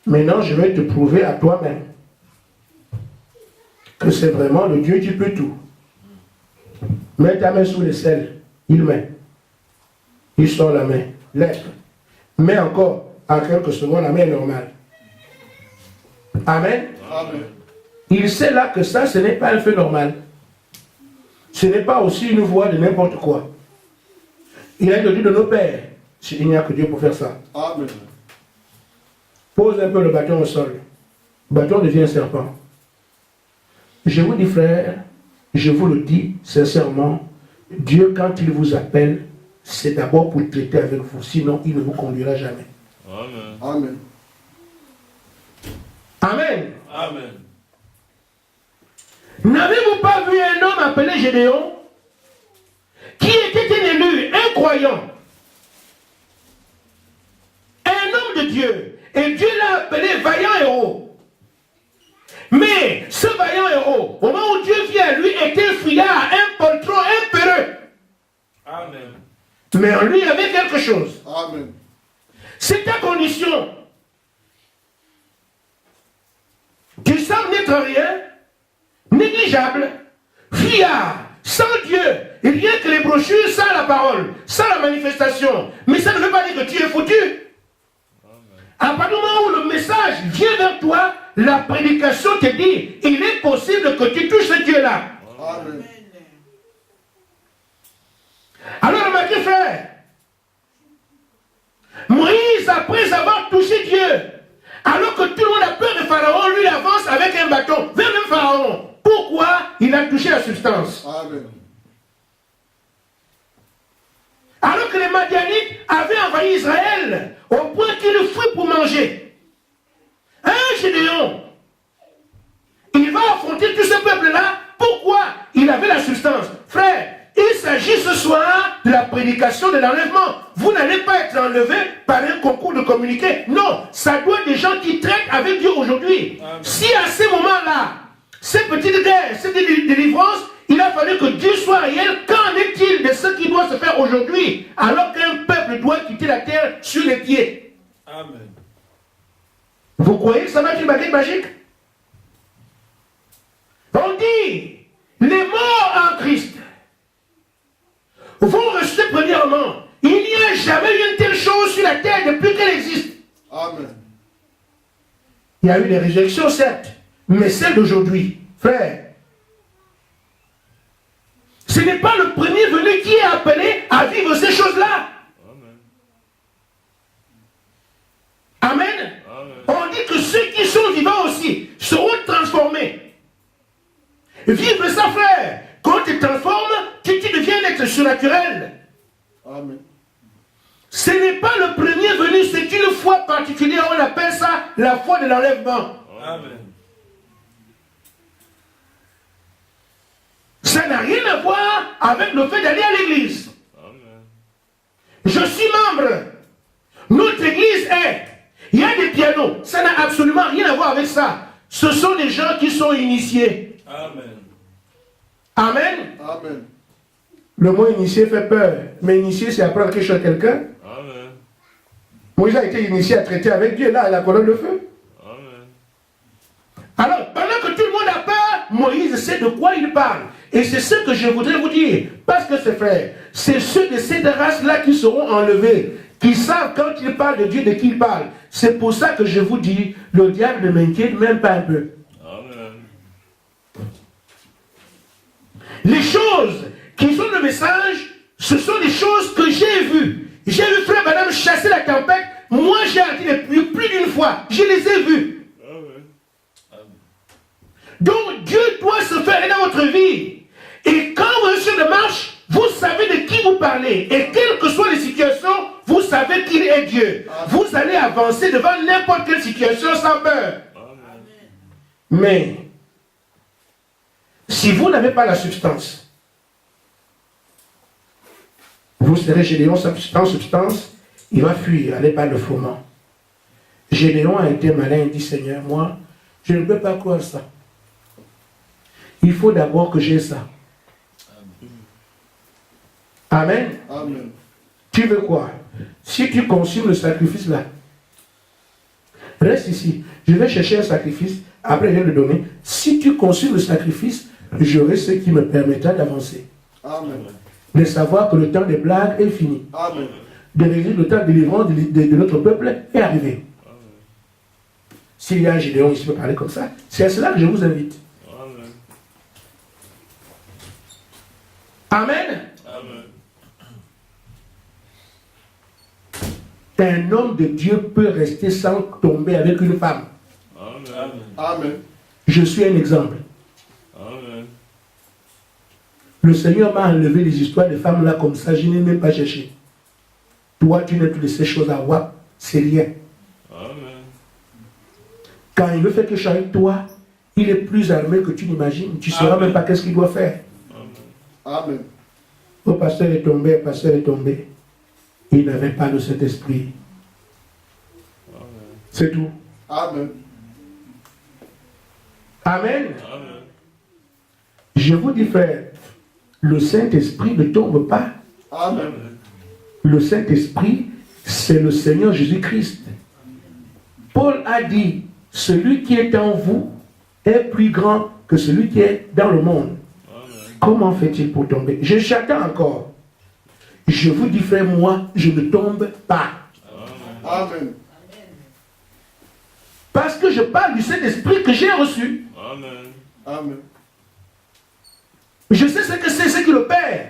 Maintenant, je vais te prouver à toi-même que c'est vraiment le Dieu qui peut tout. Mets ta main sous l'aisselle. Il met. Il sort la main. Lève. Mets encore en quelques secondes la main normale. Amen.
Amen.
Il sait là que ça, ce n'est pas un feu normal. Ce n'est pas aussi une voix de n'importe quoi. Il a été dit de nos pères. Il n'y a que Dieu pour faire ça.
Amen.
Pose un peu le bâton au sol. Le bâton devient un serpent. Je vous dis, frère, je vous le dis sincèrement, Dieu, quand il vous appelle, c'est d'abord pour traiter avec vous. Sinon, il ne vous conduira jamais.
Amen.
Amen.
Amen.
Amen.
N'avez-vous pas vu un homme appelé Gédéon qui était un élu, un croyant, un homme de Dieu, et Dieu l'a appelé vaillant héros. Mais ce vaillant héros, au moment où Dieu vient à lui, était un fuyard, un poltron, un peureux.
Amen.
Mais en lui, il y avait quelque chose.
Amen.
C'est ta condition. Tu sembles n'être rien, négligeable, fuyard, sans Dieu, et rien que les brochures, sans la parole, sans la manifestation. Mais ça ne veut pas dire que tu es foutu. À partir du moment où le message vient vers toi, la prédication te dit, il est possible que tu touches ce Dieu-là.
Amen.
Alors remarquez, frère, Moïse, après avoir touché Dieu, alors que tout le monde a peur de Pharaon, lui il avance avec un bâton vers le Pharaon. Pourquoi? Il a touché la substance.
Amen.
Alors que les Madianites avaient envahi Israël, au point qu'ils fuient pour manger. Un Gédéon, il va affronter tout ce peuple-là. Pourquoi? Il avait la substance. Frère, il s'agit ce soir de la prédication de l'enlèvement. Vous n'allez pas être enlevé par un concours de communiqué. Non, ça doit être des gens qui traitent avec Dieu aujourd'hui. Si à ces moments-là, ces petites guerres, ces délivrances, il a fallu que Dieu soit réel. Qu'en est-il de ce qui doit se faire aujourd'hui, alors qu'un peuple doit quitter la terre sur les pieds?
Amen.
Vous croyez que ça va être une baguette magique? On dit, les morts en Christ vont rester premièrement. Il n'y a jamais eu une telle chose sur la terre depuis qu'elle existe.
Amen.
Il y a eu des résurrections, certes, mais celle d'aujourd'hui, frère, ce n'est pas le premier venu qui est appelé à vivre ces choses-là.
Amen.
Amen.
Amen.
On dit que ceux qui sont vivants aussi seront transformés. Vivre ça, frère. Quand tu te transformes, tu deviens un être surnaturel.
Amen.
Ce n'est pas le premier venu, c'est une foi particulière. On appelle ça la foi de l'enlèvement.
Amen.
Ça n'a rien à voir avec le fait d'aller à l'église.
Amen.
Je suis membre. Notre église est. Il y a des pianos. Ça n'a absolument rien à voir avec ça. Ce sont des gens qui sont initiés.
Amen.
Amen.
Amen.
Le mot initié fait peur. Mais initié, c'est apprendre quelque chose à quelqu'un.
Amen.
Moïse a été initié à traiter avec Dieu, là, à la colonne de feu.
Amen.
Alors, pendant que tout le monde a peur, Moïse sait de quoi il parle. Et c'est ce que je voudrais vous dire. Parce que c'est frère, c'est ceux de cette race-là qui seront enlevés, qui savent quand ils parlent de Dieu de qui ils parlent. C'est pour ça que je vous dis, le diable ne m'inquiète même pas un peu.
Amen.
Les choses qui sont le message, ce sont des choses que j'ai vues. J'ai vu frère madame chasser la tempête. Moi, j'ai arrêté plus d'une fois. Je les ai vues.
Amen.
Donc, Dieu doit se faire dans votre vie. Et quand vous êtes sur la marche, vous savez de qui vous parlez. Et quelles que soient les situations, vous savez qu'il est Dieu. Vous allez avancer devant n'importe quelle situation sans peur. Mais, si vous n'avez pas la substance, vous serez Gédéon sans substance, il va fuir, aller par le fourment. Gédéon a été malin, il dit, Seigneur, moi, je ne peux pas croire ça. Il faut d'abord que j'ai ça. Amen.
Amen.
Tu veux quoi? Si tu consumes le sacrifice là, reste ici. Je vais chercher un sacrifice, après je vais le donner. Si tu consumes le sacrifice, j'aurai ce qui me permettra d'avancer.
Amen.
De savoir que le temps des blagues est fini.
Amen.
De réaliser le temps de délivrance de notre peuple est arrivé. S'il y a un Gédéon ici peut parler comme ça, c'est à cela que je vous invite. Amen.
Amen.
Un homme de Dieu peut rester sans tomber avec une femme.
Amen.
Amen.
Je suis un exemple.
Amen.
Le Seigneur m'a enlevé les histoires de femmes là comme ça, je n'ai même pas cherché. Toi, tu n'as plus de ces choses à voir, c'est rien.
Amen.
Quand il veut faire quelque chose avec toi, il est plus armé que tu n'imagines. Tu ne sauras même pas qu'est-ce qu'il doit faire.
Amen.
Le pasteur est tombé, le pasteur est tombé. Il n'avait pas de cet esprit. C'est tout.
Amen.
Amen.
Amen.
Je vous dis, frère, le Saint-Esprit ne tombe pas.
Amen.
Le Saint-Esprit, c'est le Seigneur Jésus-Christ. Paul a dit, celui qui est en vous est plus grand que celui qui est dans le monde. Comment fait-il pour tomber? J'attends encore. Je vous dis, frère, moi, je ne tombe pas.
Amen.
Parce que je parle du Saint-Esprit que j'ai reçu.
Amen.
Amen.
Je sais ce que c'est, ce qui le perd.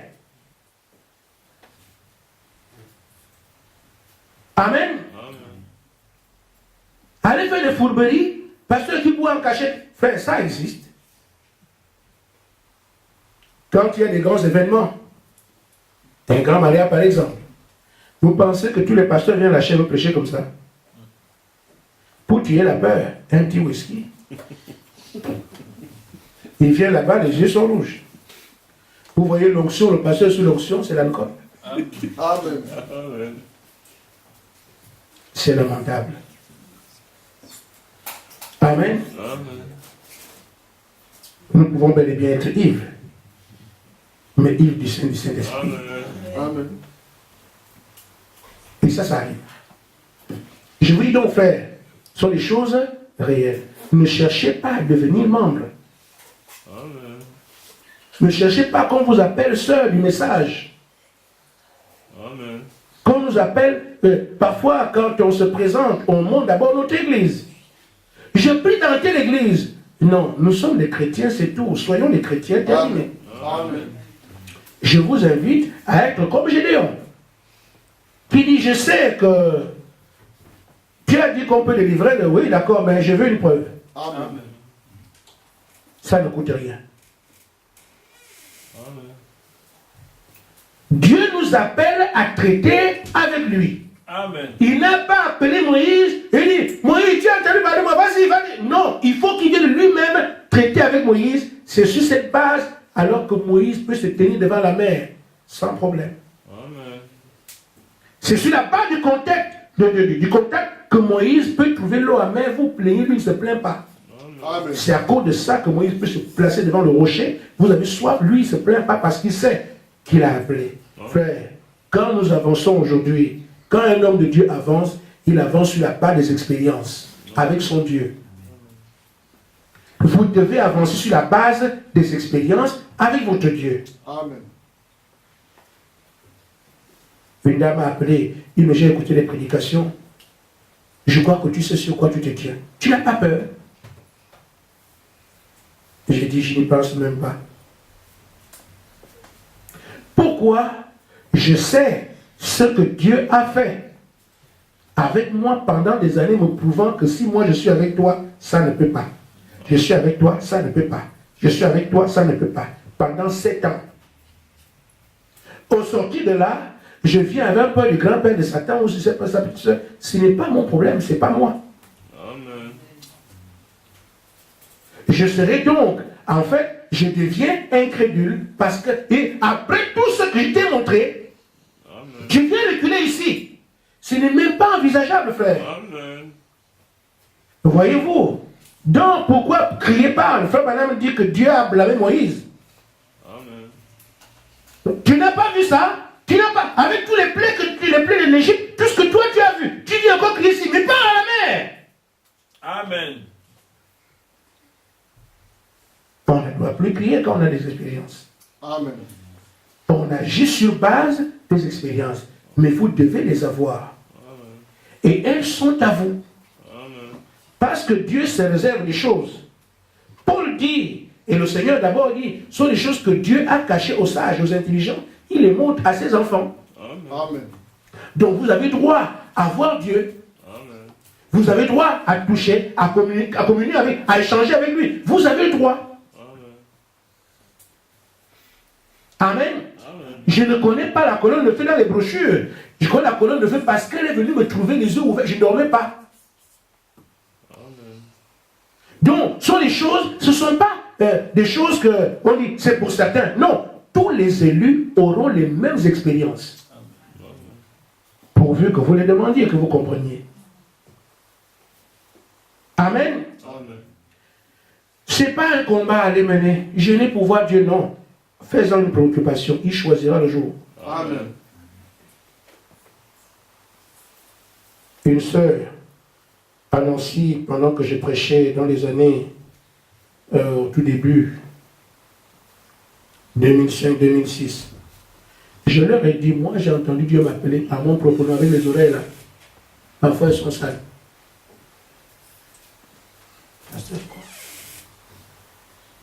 Amen. Allez faire des fourberies, parce que qui boit en cachette, frère, ça existe. Quand il y a des grands événements, un grand mariage par exemple, vous pensez que tous les pasteurs viennent lâcher le prêcher comme ça? Pour tuer la peur, un petit whisky. Il vient là-bas, les yeux sont rouges. Vous voyez l'onction, le pasteur sous l'onction, c'est l'alcool.
Amen.
Amen.
C'est lamentable. Amen.
Amen.
Nous pouvons bel et bien être ivres. Mais ivres du Saint-Esprit.
Amen.
Amen.
Et ça arrive. Je vous dis donc, frère, ce sont des choses réelles. Ne cherchez pas à devenir membre.
Amen.
Ne cherchez pas qu'on vous appelle sœur du message.
Amen.
Qu'on nous appelle, parfois quand on se présente, on monte d'abord notre église. Je prie dans quelle église? Non, nous sommes des chrétiens, c'est tout. Soyons des chrétiens terminés.
Amen.
Je vous invite à être comme Gédéon, qui dit, je sais que Dieu a dit qu'on peut délivrer, oui, d'accord, mais je veux une preuve.
Amen.
Ça ne coûte rien.
Amen.
Dieu nous appelle à traiter avec lui.
Amen.
Il n'a pas appelé Moïse et dit, Moïse, tu as entendu parler de moi, vas-y, vas-y. Non, il faut qu'il vienne lui-même traiter avec Moïse. C'est sur cette base, alors que Moïse peut se tenir devant la mer, sans problème.
Amen.
C'est sur la base du contact, du contact que Moïse peut trouver l'eau à mer, vous plaignez, lui ne se plaint pas.
Amen.
C'est à cause de ça que Moïse peut se placer devant le rocher. Vous avez soif, lui il ne se plaint pas parce qu'il sait qu'il a appelé. Frère, quand nous avançons aujourd'hui, quand un homme de Dieu avance, il avance sur la base des expériences avec son Dieu. Vous devez avancer sur la base des expériences avec votre Dieu.
Amen.
Une dame m'a appelé, il me dit, j'ai écouté les prédications. Je crois que tu sais sur quoi tu te tiens. Tu n'as pas peur? J'ai dit, je n'y pense même pas. Pourquoi? Je sais ce que Dieu a fait avec moi pendant des années, me prouvant que si moi je suis avec toi, ça ne peut pas. Je suis avec toi, ça ne peut pas. Je suis avec toi, ça ne peut pas. Pendant 7 ans. Au sortir de là, je viens avec un peu du grand-père de Satan, ou je ne sais pas ça, ce n'est pas mon problème, ce n'est pas moi.
Amen.
je serai donc, en fait, je deviens incrédule parce que, et après tout ce que je t'ai montré,
Amen.
je viens reculer ici. Ce n'est même pas envisageable, frère.
Amen.
Voyez-vous? Donc, pourquoi crier pas? Le frère Branham dit que Dieu a blâmé Moïse.
Amen.
Tu n'as pas vu ça? Tu n'as pas, avec tous les plaies de l'Égypte, tout ce que toi tu as vu, tu dis encore crier ici, mais pas à la mer.
Amen.
On ne doit plus crier quand on a des expériences.
Amen.
On agit sur base des expériences, mais vous devez les avoir.
Amen.
Et elles sont à vous.
Amen.
Parce que Dieu se réserve des choses. Paul dit, et le Seigneur d'abord dit, ce sont des choses que Dieu a cachées aux sages, aux intelligents. Il les montre à ses enfants.
Amen.
Amen.
Donc vous avez droit à voir Dieu.
Amen.
Vous avez droit à toucher, à communier avec, à échanger avec lui. Vous avez le droit.
Amen.
Amen.
Amen.
Je ne connais pas la colonne de feu dans les brochures. Je connais la colonne de feu parce qu'elle est venue me trouver les yeux ouverts. Je ne dormais pas.
Amen.
Donc, ce sont des choses, ce ne sont pas des choses que on dit c'est pour certains. Non, tous les élus auront les mêmes expériences. Pourvu que vous les demandiez, que vous compreniez. Amen.
Amen.
Ce n'est pas un combat à aller mener. Je n'ai pour voir Dieu, non. Fais-en une préoccupation. Il choisira le jour.
Amen.
Une sœur à Nancy, pendant que je prêchais dans les années au tout début, 2005-2006, je leur ai dit, moi j'ai entendu Dieu m'appeler à mon propre nom avec les oreilles là. Parfois elles sont sales.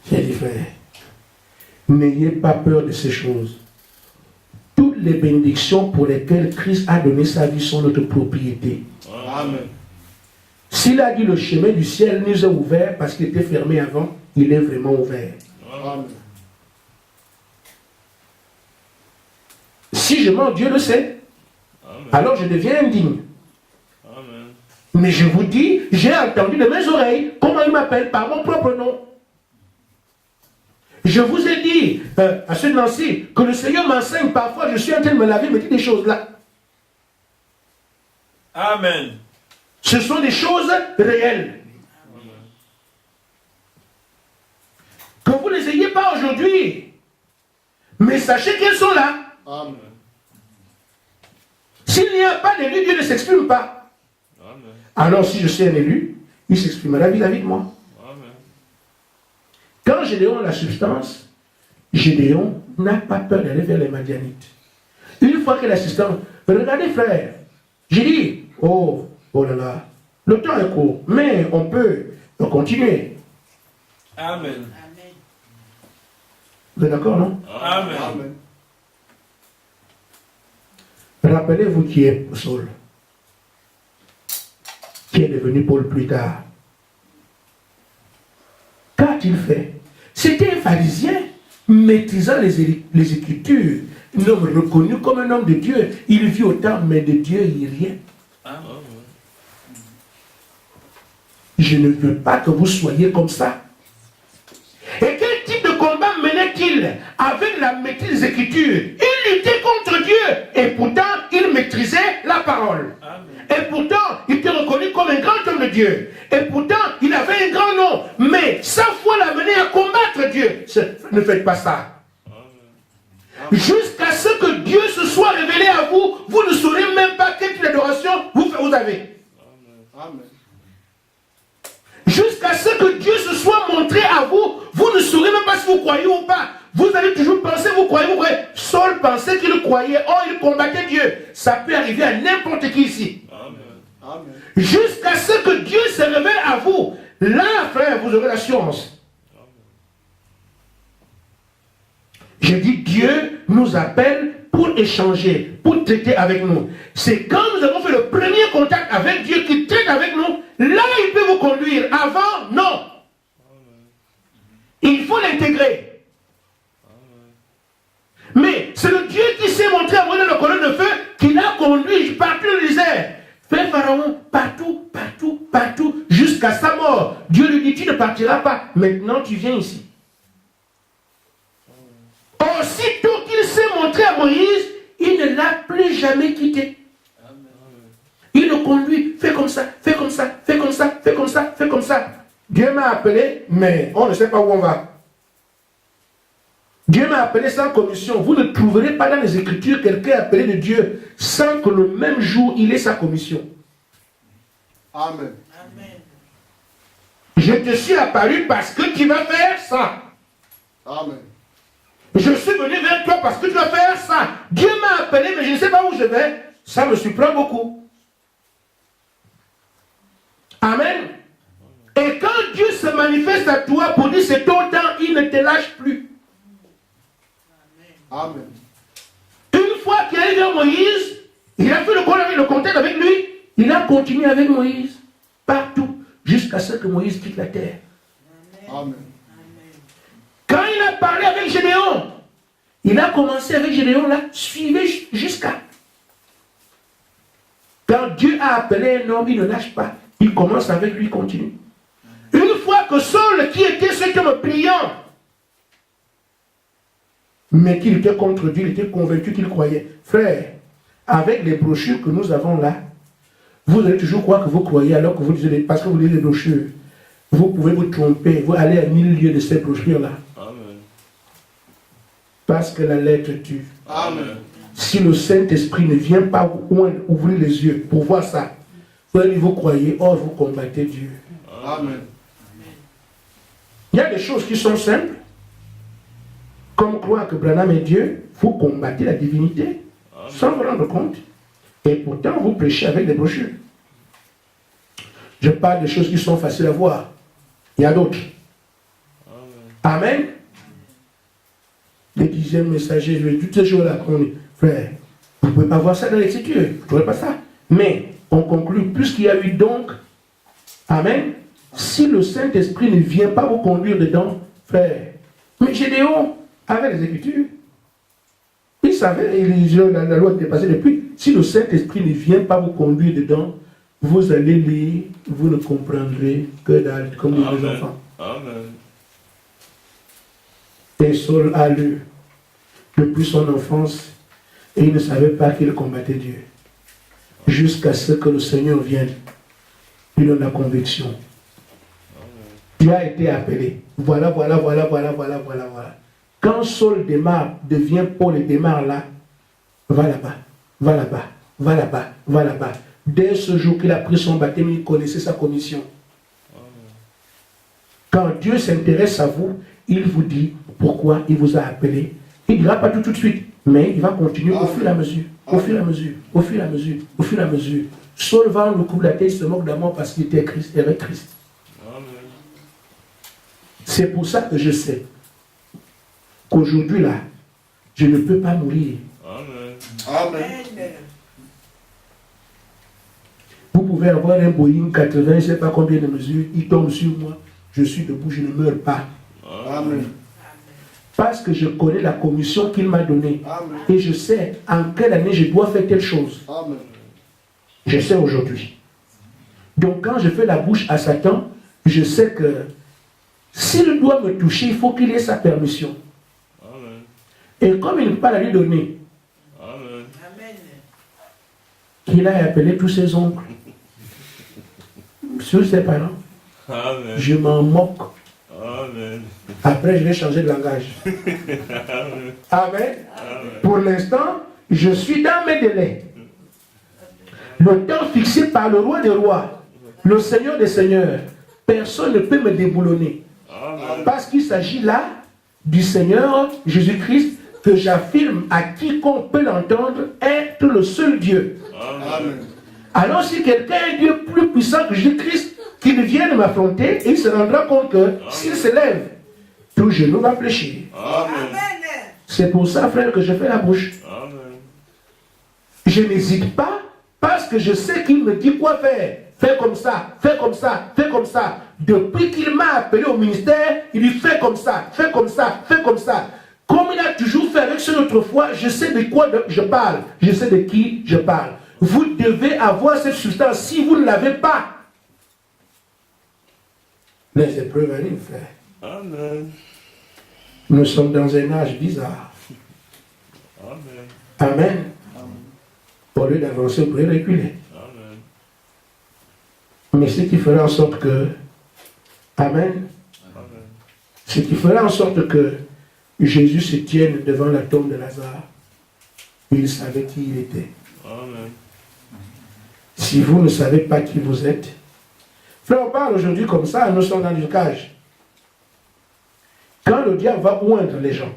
J'ai dit, frère, n'ayez pas peur de ces choses. Toutes les bénédictions pour lesquelles Christ a donné sa vie sont notre propriété.
Amen.
S'il a dit le chemin du ciel nous est ouvert parce qu'il était fermé avant, il est vraiment ouvert.
Amen.
Si je mens, Dieu le sait.
Amen.
Alors je deviens indigne.
Amen.
Mais je vous dis, j'ai entendu de mes oreilles comment il m'appelle par mon propre nom. Je vous ai dit à ceux de Nancy que le Seigneur m'enseigne parfois, je suis en train de me laver, il me dit des choses là.
Amen.
Ce sont des choses réelles. Que vous ne les ayez pas aujourd'hui, mais sachez qu'elles sont là.
Amen.
S'il n'y a pas d'élu, Dieu ne s'exprime pas.
Amen.
Alors si je suis un élu, il s'exprimera vis-à-vis de moi.
Amen.
Quand Gédéon a la substance, Gédéon n'a pas peur d'aller vers les Madianites. Une fois que l'assistance, regardez frère, j'ai dit, oh là là, le temps est court, mais on peut continuer.
Amen.
Vous êtes d'accord, non?
Amen.
Amen.
Rappelez-vous qui est Saul, qui est devenu Paul plus tard. Qu'a-t-il fait? C'était un pharisien maîtrisant les Écritures, un homme reconnu comme un homme de Dieu. Il vit autant, mais de Dieu, il n'y a rien.
Amen.
Je ne veux pas que vous soyez comme ça. Et quel type de combat menait-il avec la maîtrise des Écritures? Il luttait contre Dieu et pourtant il maîtrisait la parole.
Amen.
Et pourtant il était reconnu comme un grand homme de Dieu. Et pourtant il avait un grand nom. Mais sa foi l'a mené à combattre Dieu. Ne faites pas ça. Jusqu'à ce que Dieu se soit révélé à vous, vous ne saurez même pas quelle adoration vous avez.
Amen.
Jusqu'à ce que Dieu se soit montré à vous, vous ne saurez même pas si vous croyez ou pas. Vous allez toujours penser, vous croyez. Saul pensait qu'il croyait, il combattait Dieu. Ça peut arriver à n'importe qui ici.
Amen.
Amen.
Jusqu'à ce que Dieu se révèle à vous. Là, frère, vous aurez l'assurance. Je dis, Dieu nous appelle pour échanger, pour traiter avec nous. C'est quand nous avons fait le premier contact avec Dieu qui traite avec nous, là il peut vous conduire. Avant, non. Il faut l'intégrer. Mais c'est le Dieu qui s'est montré à moi dans la colonne de feu qui l'a conduit partout dans le désert. Fait Pharaon partout. partout, partout, jusqu'à sa mort. Dieu lui dit, tu ne partiras pas. Maintenant, tu viens ici. Aussitôt qu'il s'est montré à Moïse, il ne l'a plus jamais quitté. Il le conduit, fais comme ça, fais comme ça, fais comme ça, fais comme ça, fais comme ça. Dieu m'a appelé, mais on ne sait pas où on va. Dieu m'a appelé sans commission. Vous ne trouverez pas dans les Écritures quelqu'un appelé de Dieu sans que le même jour il ait sa commission.
Amen.
Je te suis apparu parce que tu vas faire ça.
Amen.
Je suis venu vers toi parce que tu vas faire ça. Dieu m'a appelé, mais je ne sais pas où je vais. Ça me surprend beaucoup. Amen. Et quand Dieu se manifeste à toi pour dire c'est ton temps, il ne te lâche plus.
Amen.
Une fois qu'il est arrivé à Moïse, il a fait le contact avec lui, il a continué avec Moïse, partout, jusqu'à ce que Moïse quitte la terre.
Amen.
Quand il a parlé avec Gédéon, il a commencé avec Gédéon là, suivez jusqu'à. Quand Dieu a appelé un homme, il ne lâche pas. Il commence avec lui, il continue. Une fois que Saul, qui était cet homme pliant, mais qu'il était contre Dieu, il était convaincu qu'il croyait. Frère, avec les brochures que nous avons là, vous allez toujours croire que vous croyez alors que vous lisez, parce que vous lisez les brochures. Vous pouvez vous tromper, vous allez à 1000 lieues de ces brochures-là.
Amen.
Parce que la lettre tue.
Amen.
Si le Saint-Esprit ne vient pas ouvrir les yeux pour voir ça, vous croyez, or vous combattez Dieu.
Amen.
Il y a des choses qui sont simples. Comme croire que Branham est Dieu, vous combattez la divinité sans vous rendre compte. Et pourtant, vous prêchez avec des brochures. Je parle de choses qui sont faciles à voir. Il y a d'autres. Amen. Les 10e messagers, toutes ces choses-là, frère, vous ne pouvez pas voir ça dans l'Écriture. Vous ne trouvez pas ça. Mais on conclut, plus qu'il y a eu donc, amen, si le Saint-Esprit ne vient pas vous conduire dedans, frère, mais Gédéon avait les Écritures. Il savait, la loi était passée depuis. Si le Saint-Esprit ne vient pas vous conduire dedans, vous allez lire, vous ne comprendrez que dalle, comme les enfants.
Amen.
Et Saul a lu depuis son enfance et il ne savait pas qu'il combattait Dieu. Jusqu'à ce que le Seigneur vienne, il donne la conviction. Tu as été appelé. Voilà. Quand Saul démarre, devient Paul et démarre là, va là-bas. Dès ce jour qu'il a pris son baptême, il connaissait sa commission. Quand Dieu s'intéresse à vous, il vous dit pourquoi il vous a appelé. Il ne dira pas tout de suite, mais il va continuer au fur et à mesure. Au fur et à mesure. Saul va le coup de la tête, il se moque d'amour parce qu'il était Christ, il avait Christ. C'est pour ça que je sais qu'aujourd'hui là, je ne peux pas mourir.
Amen.
Vous pouvez avoir un Boeing 80, je ne sais pas combien de mesures, il tombe sur moi, je suis debout, je ne meurs pas.
Amen.
Parce que je connais la commission qu'il m'a donnée.
Amen.
Et je sais en quelle année je dois faire telle chose.
Amen.
Je sais aujourd'hui. Donc quand je fais la bouche à Satan, je sais que s'il doit me toucher, il faut qu'il ait sa permission.
Amen.
Et comme il ne peut pas la lui donner,
Amen.
qu'il a appelé tous ses oncles, sur ses parents,
Amen.
je m'en moque.
Amen.
Après, je vais changer de langage. Amen. Pour l'instant, je suis dans mes délais. Le temps fixé par le roi des rois, le Seigneur des seigneurs, personne ne peut me déboulonner.
Amen.
Parce qu'il s'agit là du Seigneur Jésus-Christ que j'affirme à quiconque peut l'entendre être le seul Dieu.
Amen.
Alors si quelqu'un est un Dieu plus puissant que Jésus-Christ, qu'il vienne m'affronter, et il se rendra compte que s'il se lève, tout genou va fléchir.
Amen.
C'est pour ça, frère, que je fais la bouche.
Amen.
Je n'hésite pas parce que je sais qu'il me dit quoi faire. Fais comme ça, fais comme ça, fais comme ça. Depuis qu'il m'a appelé au ministère, il dit fais comme ça, fais comme ça, fais comme ça. Comme il a toujours fait avec ceux d'autrefois, je sais de quoi je parle. Je sais de qui je parle. Vous devez avoir cette substance. Si vous ne l'avez pas, Les épreuves arrivent, frère.
Amen.
Nous sommes dans un âge bizarre.
Amen.
Amen. Au lieu d'avancer, vous pouvez reculer.
Amen.
Mais ce qui fera en sorte que, Amen,
Amen.
ce qui fera en sorte que Jésus se tienne devant la tombe de Lazare, il savait qui il était.
Amen.
Si vous ne savez pas qui vous êtes, frère, on parle aujourd'hui comme ça, nous sommes dans le cage. Quand le diable va oindre les gens,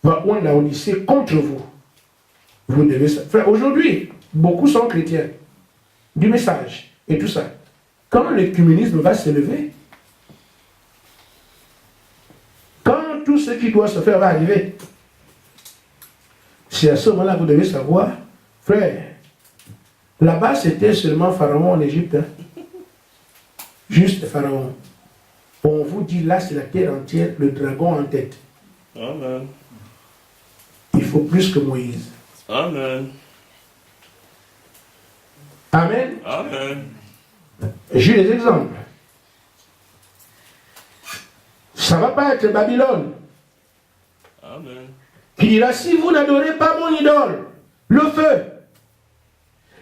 va oindre la Odyssée contre vous, vous devez... Frère, aujourd'hui, beaucoup sont chrétiens, du message et tout ça. Quand l'écuménisme va s'élever, quand tout ce qui doit se faire va arriver, c'est à ce moment-là que vous devez savoir, frère, là-bas c'était seulement Pharaon en Égypte. Hein. Juste Pharaon. On vous dit là c'est la terre entière, le dragon en tête.
Amen.
Il faut plus que Moïse.
Amen.
Amen.
Amen.
J'ai des exemples. Ça ne va pas être Babylone
Amen.
qui dira si vous n'adorez pas mon idole, le feu.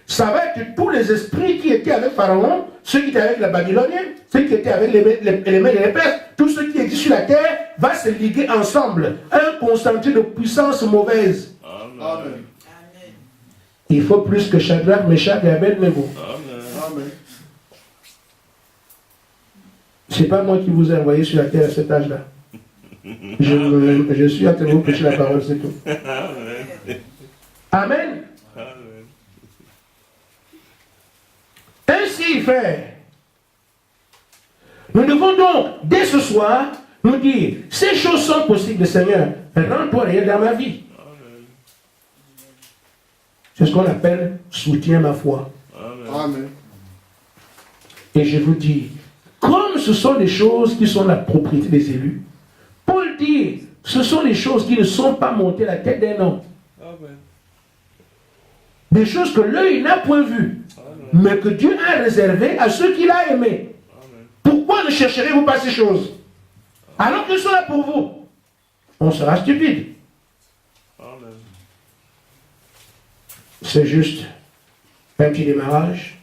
Ça va être tous les esprits qui étaient avec Pharaon, ceux qui étaient avec la Babylonienne, ceux qui étaient avec les Mèdes et les Perses, tous ceux qui étaient sur la terre, va se liguer ensemble. Un concentré de puissance mauvaise.
Amen.
Il faut plus que Shadrach, Meshach et Abednego.
Amen.
Amen.
Ce n'est pas moi qui vous ai envoyé sur la terre à cet âge-là. Je suis en train de vous prêcher la parole, c'est tout.
Amen.
Amen.
Amen.
Ainsi, frère, nous devons donc, dès ce soir, nous dire, ces choses sont possibles, Seigneur, rends-toi réel dans ma vie.
Amen.
C'est ce qu'on appelle soutien ma foi.
Amen.
Amen.
Et je vous dis, comme ce sont des choses qui sont la propriété des élus, Paul dit, ce sont des choses qui ne sont pas montées à la tête d'un homme.
Amen.
Des choses que l'œil n'a point vues, mais que Dieu a réservées à ceux qu'il a aimés.
Amen.
Pourquoi ne chercherez-vous pas ces choses? Alors qu'elles sont là pour vous, on sera stupide.
Amen.
C'est juste un petit démarrage.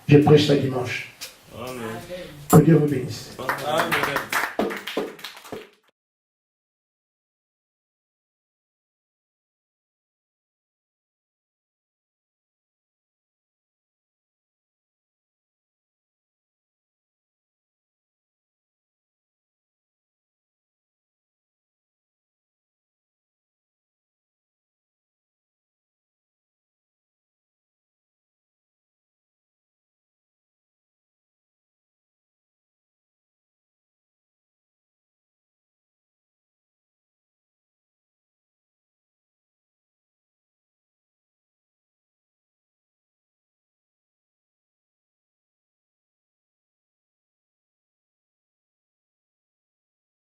Je prêche ça dimanche.
Amen.
Que Dieu vous bénisse.
Amen.